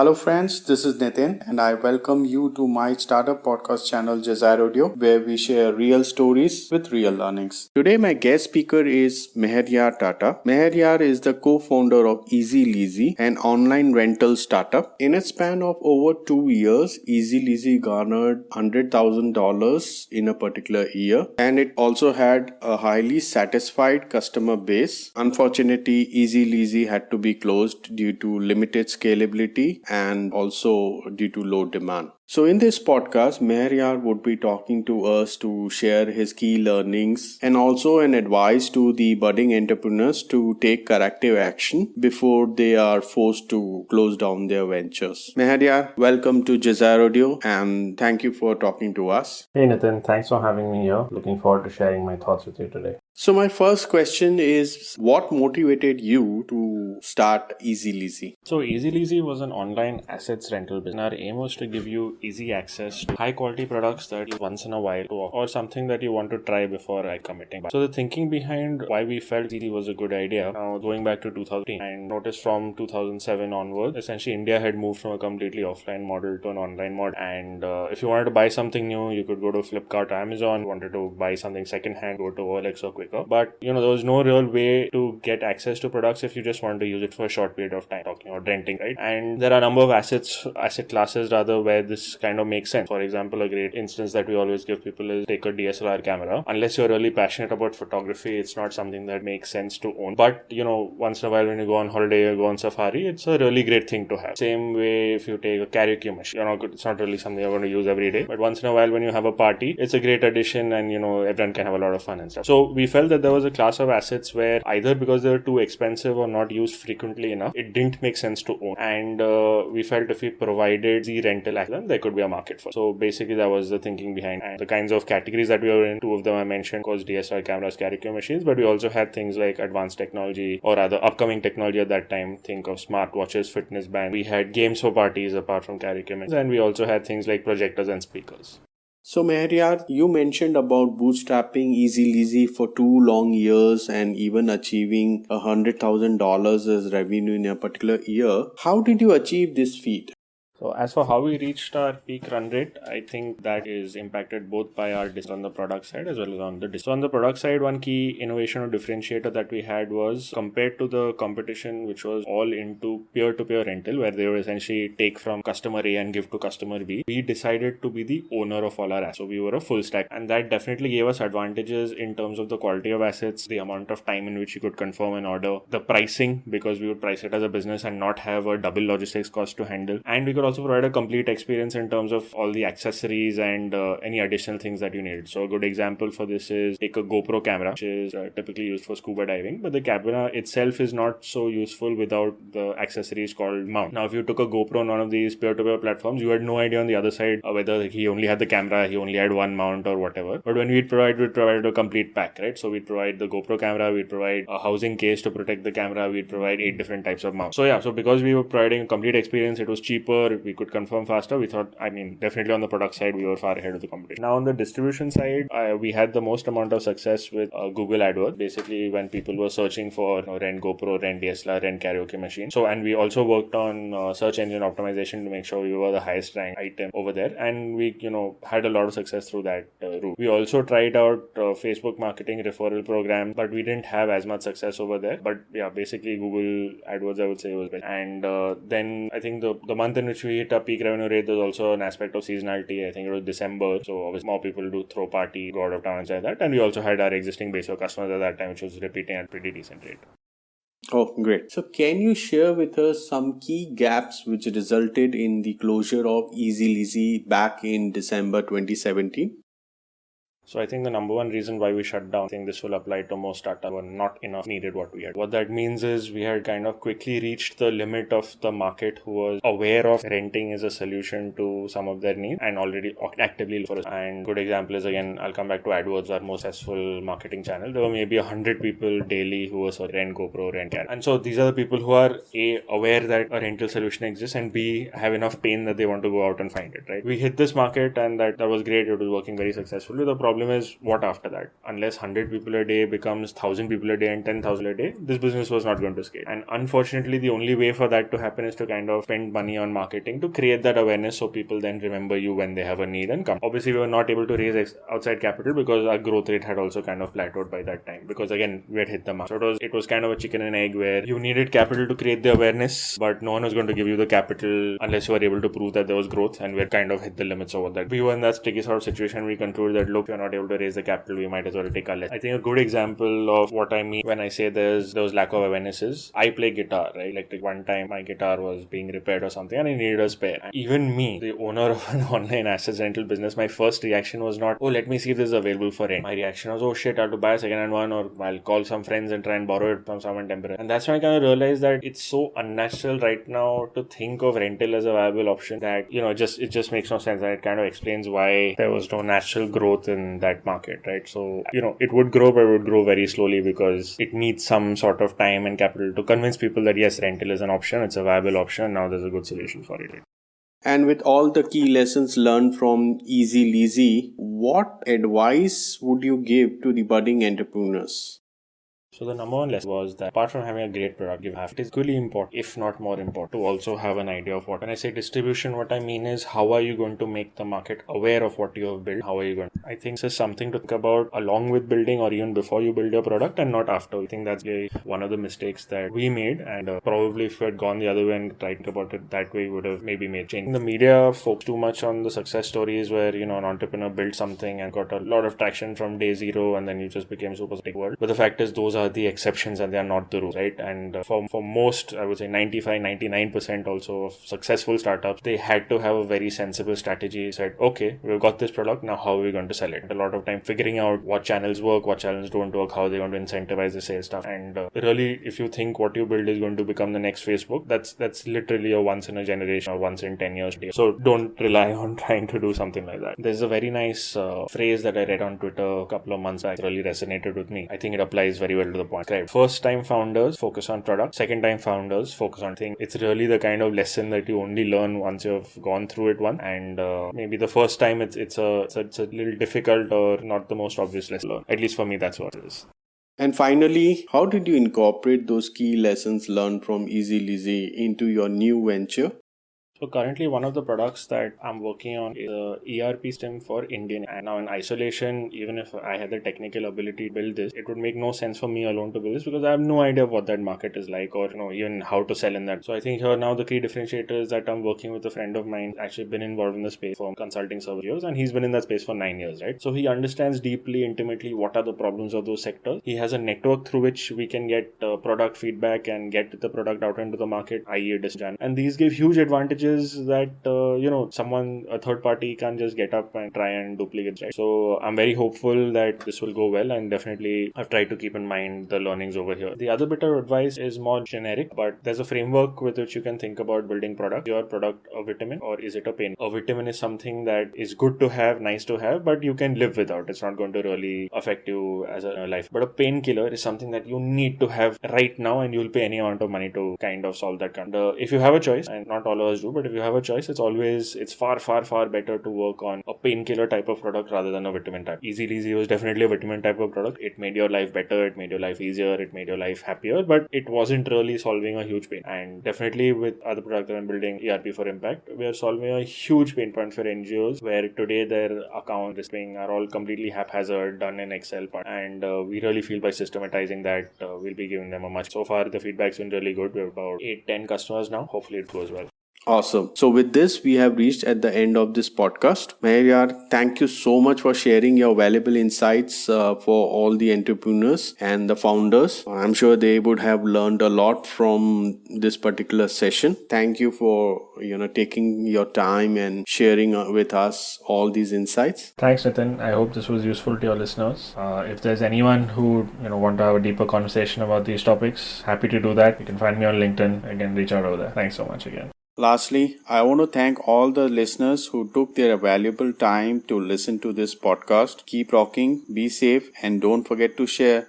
Hello friends, this is Nitin and I welcome you to my startup podcast channel Audio, where we share real stories with real learnings. Today my guest speaker is Meheryar Tata. Meheryar is the co-founder of EazyLeazy, an online rental startup. In a span of over 2 years, EazyLeazy garnered $100,000 in a particular year, and it also had a highly satisfied customer base. Unfortunately, EazyLeazy had to be closed due to limited scalability and also due to low demand. So in this podcast, Meheryar would be talking to us to share his key learnings and also an advice to the budding entrepreneurs to take corrective action before they are forced to close down their ventures. Meheryar, welcome to Audio and thank you for talking to us. Hey Nitin, thanks for having me here. Looking forward to sharing my thoughts with you today. So my first question is, what motivated you to start EazyLeazy? So EazyLeazy was an online assets rental business. Our aim was to give you easy access to high quality products that you once in a while or something that you want to try before committing. So the thinking behind why we felt Easy was a good idea, going back to 2015 and noticed from 2007 onwards, essentially India had moved from a completely offline model to an online model. And if you wanted to buy something new, you could go to Flipkart or Amazon. Wanted to buy something secondhand, go to OLX or Quick. But there was no real way to get access to products if you just want to use it for a short period of time, talking about renting, right? And there are a number of asset classes rather where this kind of makes sense. For example, a great instance that we always give people is take a DSLR camera. Unless you're really passionate about photography, it's not something that makes sense to own. But once in a while when you go on holiday or go on safari, it's a really great thing to have. Same way if you take a karaoke machine, it's not really something you're going to use every day, but once in a while when you have a party, it's a great addition and everyone can have a lot of fun and stuff. So we felt that there was a class of assets where either because they were too expensive or not used frequently enough, it didn't make sense to own. And we felt if we provided the rental asset, there could be a market for it. So basically that was the thinking behind. And the kinds of categories that we were in, two of them I mentioned was DSLR cameras, karaoke machines, but we also had things like advanced technology or other upcoming technology at that time. Think of smartwatches, fitness bands. We had games for parties apart from karaoke machines, and we also had things like projectors and speakers. So Meheryar, you mentioned about bootstrapping EazyLeazy for 2 long years and even achieving $100,000 as revenue in a particular year. How did you achieve this feat? So as for how we reached our peak run rate, I think that is impacted both by our on the product side as well as on the So on the product side, one key innovation or differentiator that we had was compared to the competition, which was all into peer-to-peer rental, where they would essentially take from customer A and give to customer B. We decided to be the owner of all our assets. So we were a full stack, and that definitely gave us advantages in terms of the quality of assets, the amount of time in which you could confirm an order, the pricing, because we would price it as a business and not have a double logistics cost to handle, and we could also provide a complete experience in terms of all the accessories and any additional things that you need. So a good example for this is take a GoPro camera, which is typically used for scuba diving, but the camera itself is not so useful without the accessories called mount. Now if you took a GoPro on one of these peer-to-peer platforms, you had no idea on the other side whether he only had the camera, he only had one mount or whatever. But when we'd provide a complete pack, right? So we'd provide the GoPro camera, we'd provide a housing case to protect the camera, we'd provide 8 different types of mounts. So because we were providing a complete experience, it was cheaper, we could confirm faster. We thought, definitely on the product side, we were far ahead of the competition. Now on the distribution side, we had the most amount of success with Google AdWords. Basically, when people were searching for rent GoPro, rent DSLR, rent karaoke machine. So, and we also worked on search engine optimization to make sure we were the highest ranked item over there. And we, had a lot of success through that route. We also tried out Facebook marketing referral program, but we didn't have as much success over there. But yeah, basically Google AdWords, I would say, was best. And then I think the month in which we hit a peak revenue rate, there's also an aspect of seasonality. I think it was December, so obviously more people do throw party, go out of town and like that. And we also had our existing base of customers at that time, which was repeating at pretty decent rate. Oh, great. So can you share with us some key gaps which resulted in the closure of EazyLeazy back in December 2017? So I think the number one reason why we shut down, I think this will apply to most startups, were not enough needed what we had. What that means is we had kind of quickly reached the limit of the market who was aware of renting as a solution to some of their needs and already actively look for us. And good example is, again, I'll come back to AdWords, our most successful marketing channel. There were maybe 100 people daily who were rent GoPro, rent camera. And so these are the people who are A, aware that a rental solution exists, and B, have enough pain that they want to go out and find it, right? We hit this market and that was great. It was working very successfully. The problem problem is what after that? Unless 100 people a day becomes 1,000 people a day and 10,000 a day, this business was not going to scale. And unfortunately, the only way for that to happen is to kind of spend money on marketing to create that awareness so people then remember you when they have a need and come. Obviously, we were not able to raise outside capital because our growth rate had also kind of plateaued by that time, because again, we had hit the mark. So it was kind of a chicken and egg where you needed capital to create the awareness, but no one was going to give you the capital unless you were able to prove that there was growth, and we had kind of hit the limits over that. We were in that sticky sort of situation. We concluded that, look, if you're not able to raise the capital, we might as well take our less. I think a good example of what I mean when I say there was lack of awareness is I play guitar, right? Like one time my guitar was being repaired or something and I needed a spare. And even me, the owner of an online assets rental business, my first reaction was not, oh, let me see if this is available for rent. My reaction was, oh shit, I have to buy a second-hand one, or I'll call some friends and try and borrow it from someone temporary. And that's when I kind of realized that it's so unnatural right now to think of rental as a viable option that, it just makes no sense. And it kind of explains why there was no natural growth in that market, right? So, it would grow, but it would grow very slowly because it needs some sort of time and capital to convince people that yes, rental is an option, it's a viable option, now there's a good solution for it. And with all the key lessons learned from EazyLeazy, what advice would you give to the budding entrepreneurs? So the number one lesson was that apart from having a great product, it is equally important, if not more important, to also have an idea of what. When I say distribution, what I mean is how are you going to make the market aware of what you have built? How are you going to? I think this is something to think about along with building or even before you build your product and not after. I think that's really one of the mistakes that we made, and probably if we had gone the other way and tried about it that way, we would have maybe made change. The media focused too much on the success stories where, an entrepreneur built something and got a lot of traction from day zero and then you just became super big world. But the fact is those are the exceptions and they are not the rules, right? And for most, I would say 95-99% also of successful startups, they had to have a very sensible strategy. Said, okay, we've got this product, now how are we going to sell it? A lot of time figuring out what channels work, what channels don't work, how they're going to incentivize the sales stuff. And really, if you think what you build is going to become the next Facebook, that's literally a once in a generation or once in 10 years deal. So don't rely on trying to do something like that. There's a very nice phrase that I read on Twitter a couple of months back, really resonated with me. I think it applies very well to the point. First time founders focus on product, second time founders focus on things. It's really the kind of lesson that you only learn once you've gone through it once, and maybe the first time it's a little difficult or not the most obvious lesson to learn. At least for me, that's what it is. And finally, how did you incorporate those key lessons learned from EazyLeazy into your new venture? So currently one of the products that I'm working on is a ERP system for Indian. And now in isolation, even if I had the technical ability to build this, it would make no sense for me alone to build this because I have no idea what that market is like or even how to sell in that. So I think here now the key differentiator is that I'm working with a friend of mine, actually been involved in the space for consulting services, and he's been in that space for 9 years, right? So he understands deeply, intimately what are the problems of those sectors. He has a network through which we can get product feedback and get the product out into the market, i.e. distribution. And these give huge advantages that a third party can just get up and try and duplicate, right? So I'm very hopeful that this will go well, and definitely I've tried to keep in mind the learnings over here. The other bit of advice is more generic, but there's a framework with which you can think about building product. Your product a vitamin or is it a pain? A vitamin is something that is good to have, nice to have, but you can live without. It's not going to really affect you as a life. But a painkiller is something that you need to have right now, and you'll pay any amount of money to kind of solve that. If you have a choice, and not all of us do, but if you have a choice, it's far better to work on a painkiller type of product rather than a vitamin type. EazyLeazy was definitely a vitamin type of product. It made your life better, it made your life easier, it made your life happier, but it wasn't really solving a huge pain. And definitely with other products that I'm building, ERP for Impact, we are solving a huge pain point for NGOs where today their account listing are all completely haphazard, done in Excel part. And we really feel by systematizing that, we'll be giving them a much. So far, the feedback's been really good. We have about 8-10 customers now. Hopefully it goes well. Awesome. So with this, we have reached at the end of this podcast. Meheryar, thank you so much for sharing your valuable insights for all the entrepreneurs and the founders. I'm sure they would have learned a lot from this particular session. Thank you for taking your time and sharing with us all these insights. Thanks, Nitin. I hope this was useful to your listeners. If there's anyone who want to have a deeper conversation about these topics, happy to do that. You can find me on LinkedIn. Again, reach out over there. Thanks so much again. Lastly, I want to thank all the listeners who took their valuable time to listen to this podcast. Keep rocking, be safe, and don't forget to share.